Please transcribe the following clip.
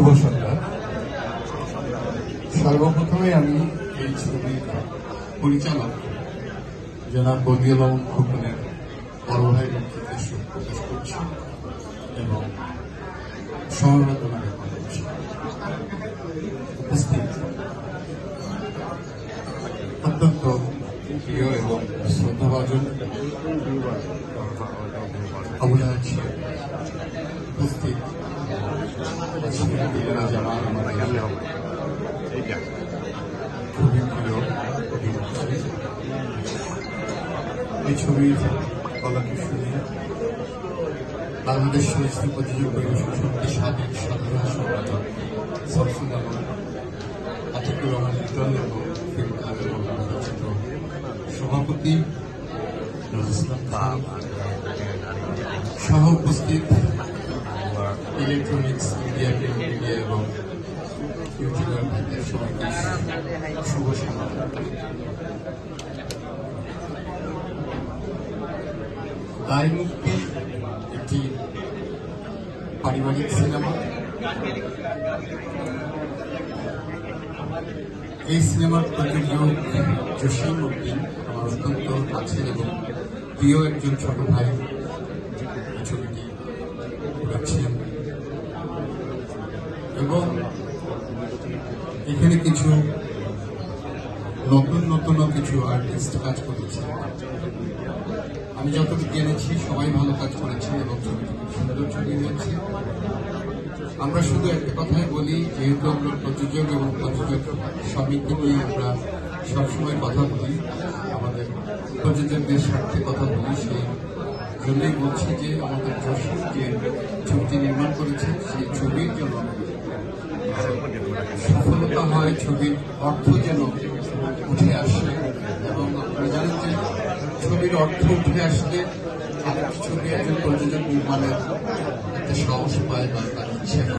শুভ সন্ধ্যা। সর্বপ্রথমে আমি এই ছবির পরিচালক জনাব বদিউল আলম খোকনের বড় ভাই ব্যক্তিত্বে শোক প্রকাশ করছি এবং সমবেদনা জ্ঞাপন করছি। উপস্থিত অত্যন্ত প্রিয় এবং শ্রদ্ধাভাজন অবদান উপস্থিত খুবই প্রিয় এই ছবির গলাকে শুনে বাংলাদেশ চলচ্চিত্র প্রতিযোগী পরিবেশন সমিতির সাবেক সাধারণ সম্পাদক শামসুল আলম, আতিকুর রহমান লিটন এবং ফিল্ম ক্লাবের চলচ্চিত্র সভাপতি নজরুল ইসলাম খান সহ উপস্থিত ইলেকট্রনিক্স মিডিয়া, প্রিন্ট মিডিয়া এবং ইউটিউবার ভাইদের সবাইকে শুভ সন্ধ্যা। দায় মুক্তি একটি পারিবারিক সিনেমা। এই সিনেমার প্রযোজক জসিম উদ্দিন আমার অত্যন্ত কাছের এবং প্রিয় একজন ছোট ভাই ছবিটি করেছেন এবং এখানে কিছু নতুন কিছু আর্টিস্ট কাজ করেছে। আমি যতটুকু জেনেছি সবাই ভালো কাজ করেছে এবং ছবিটি খুব সুন্দর ছবি হয়েছে। আমরা শুধু একটা কথাই বলি, যেহেতু আমরা প্রযোজক এবং প্রযোজক সমিতি নিয়ে আমরা সবসময় কথা বলি, আমাদের প্রযোজকদের স্বার্থে কথা বলি, সেই জন্যই বলছি যে আমাদের জসিম যে ছবিটি নির্মাণ করেছে সেই ছবির জন্য সফলতা হয়, ছবির অর্থ যেন উঠে আসে এবং আপনারা জানেন যে ছবির অর্থ উঠে আসলে আরেকটি ছবি একজন প্রযোজক নির্মাণের একটা সাহস পায় বা তার ইচ্ছে